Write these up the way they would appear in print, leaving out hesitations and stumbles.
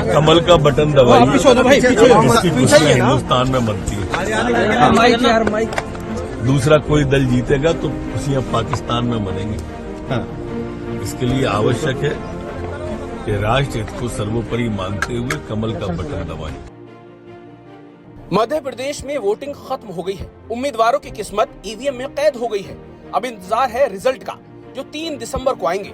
कमल का बटन दबाइए, इसकी पीछे खुशियाँ है ना। हिंदुस्तान में बनती है। माइक यार माइक। दूसरा कोई दल जीतेगा तो खुशियां पाकिस्तान में मनेंगी। इसके लिए आवश्यक है कि राष्ट्र हित को सर्वोपरि मानते हुए कमल का बटन दबाएं। मध्य प्रदेश में वोटिंग खत्म हो गई है। उम्मीदवारों की किस्मत ईवीएम में कैद हो गई है। अब इंतजार है रिजल्ट का, जो 3 दिसंबर को आएंगे।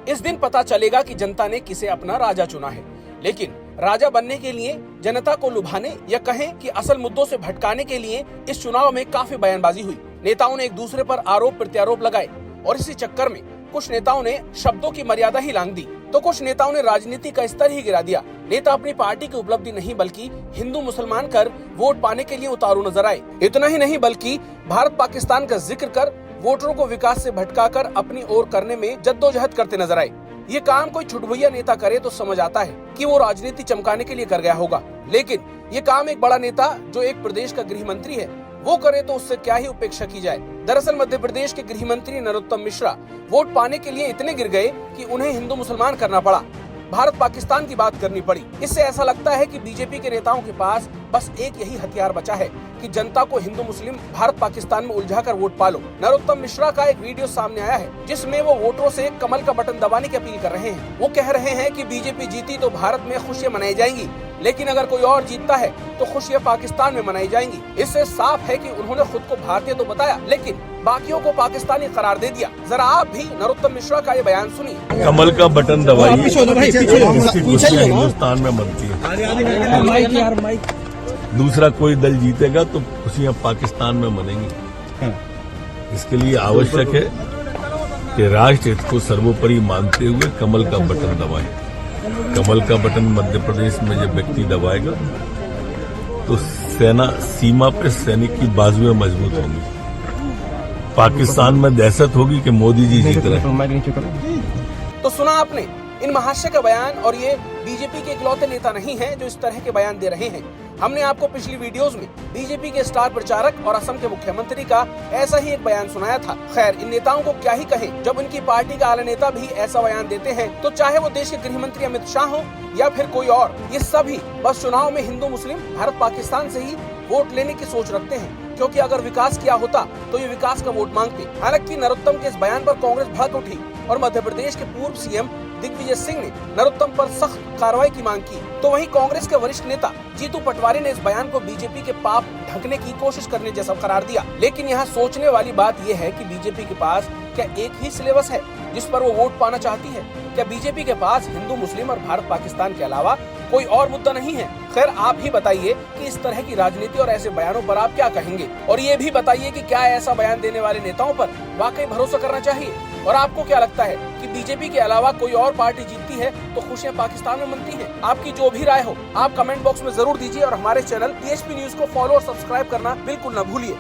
इस दिन पता चलेगा कि जनता ने किसे अपना राजा चुना है। लेकिन राजा बनने के लिए, जनता को लुभाने या कहें कि असल मुद्दों से भटकाने के लिए इस चुनाव में काफी बयानबाजी हुई। नेताओं ने एक दूसरे पर आरोप प्रत्यारोप लगाए और इसी चक्कर में कुछ नेताओं ने शब्दों की मर्यादा ही लांघ दी, तो कुछ नेताओं ने राजनीति का स्तर ही गिरा दिया। नेता अपनी पार्टी की उपलब्धि नहीं बल्कि हिंदू मुसलमान कर वोट पाने के लिए उतारू नजर आए। इतना ही नहीं बल्कि भारत पाकिस्तान का जिक्र कर वोटरों को विकास से भटकाकर अपनी ओर करने में जद्दोजहद करते नजर आए। ये काम कोई छुटभैया नेता करे तो समझ आता है कि वो राजनीति चमकाने के लिए कर गया होगा, लेकिन ये काम एक बड़ा नेता जो एक प्रदेश का गृह मंत्री है वो करे तो उससे क्या ही उपेक्षा की जाए। दरअसल मध्य प्रदेश के गृह मंत्री नरोत्तम मिश्रा वोट पाने के लिए इतने गिर गए कि उन्हें हिंदू मुसलमान करना पड़ा, भारत पाकिस्तान की बात करनी पड़ी। इससे ऐसा लगता है कि बीजेपी के नेताओं के पास बस एक यही हथियार बचा है कि जनता को हिंदू मुस्लिम भारत पाकिस्तान में उलझाकर वोट पालो। नरोत्तम मिश्रा का एक वीडियो सामने आया है जिसमें वो वोटरों से कमल का बटन दबाने की अपील कर रहे हैं। वो कह रहे हैं कि बीजेपी जीती तो भारत में खुशियां मनाई जाएंगी, लेकिन अगर कोई और जीतता है तो खुशियां पाकिस्तान में मनाई जाएंगी। इससे साफ है कि उन्होंने खुद को भारतीय तो बताया लेकिन बाकियों को पाकिस्तानी करार दे दिया। जरा आप भी नरोत्तम मिश्रा का ये बयान सुनिए। कमल का बटन दबाइए, इसकी खुशियां हिंदुस्तान में बनती है। माइक यार माइक। दूसरा कोई दल जीतेगा तो खुशियां पाकिस्तान में मनेंगी। इसके लिए आवश्यक है कि राष्ट्र हित को सर्वोपरि मानते हुए कमल का बटन दबाएं। कमल का बटन मध्य प्रदेश में जब व्यक्ति दबाएगा तो सेना सीमा पे सैनिक की बाजुएं मजबूत होंगी। पाकिस्तान में दहशत होगी कि मोदी जी जीत रहे हैं। तो सुना आपने इन महाशय का बयान, और ये बीजेपी के इकलौते नेता नहीं हैं जो इस तरह के बयान दे रहे हैं। हमने आपको पिछली वीडियोस में बीजेपी के स्टार प्रचारक और असम के मुख्यमंत्री का ऐसा ही एक बयान सुनाया था। खैर, इन नेताओं को क्या ही कहें, जब उनकी पार्टी का आला नेता भी ऐसा बयान देते हैं तो चाहे वो देश के गृह मंत्री अमित शाह हो या फिर कोई और, ये सभी बस चुनाव में हिंदू मुस्लिम भारत पाकिस्तान से ही वोट लेने की सोच रखते हैं, क्योंकि अगर विकास किया होता तो ये विकास का वोट मांगते। हालांकि नरोत्तम के इस बयान पर कांग्रेस भड़क उठी और मध्य प्रदेश के पूर्व सीएम दिग्विजय सिंह ने नरोत्तम पर सख्त कार्रवाई की मांग की। तो वहीं कांग्रेस के वरिष्ठ नेता जीतू पटवारी ने इस बयान को बीजेपी के पाप ढकने की कोशिश करने जैसा करार दिया। लेकिन यहाँ सोचने वाली बात यह है कि बीजेपी के पास क्या एक ही सिलेबस है जिस पर वो वोट पाना चाहती है? क्या बीजेपी के पास हिंदू मुस्लिम और भारत पाकिस्तान के अलावा कोई और मुद्दा नहीं है? खैर, आप ही बताइए कि इस तरह की राजनीति और ऐसे बयानों पर आप क्या कहेंगे, और ये भी बताइए कि क्या ऐसा बयान देने वाले नेताओं पर वाकई भरोसा करना चाहिए, और आपको क्या लगता है कि बीजेपी के अलावा कोई और पार्टी जीतती है तो खुशियां पाकिस्तान में मनती हैं? आपकी जो भी राय हो आप कमेंट बॉक्स में जरूर दीजिए और हमारे चैनल टीएचपी न्यूज को फॉलो और सब्सक्राइब करना बिल्कुल न भूलिए।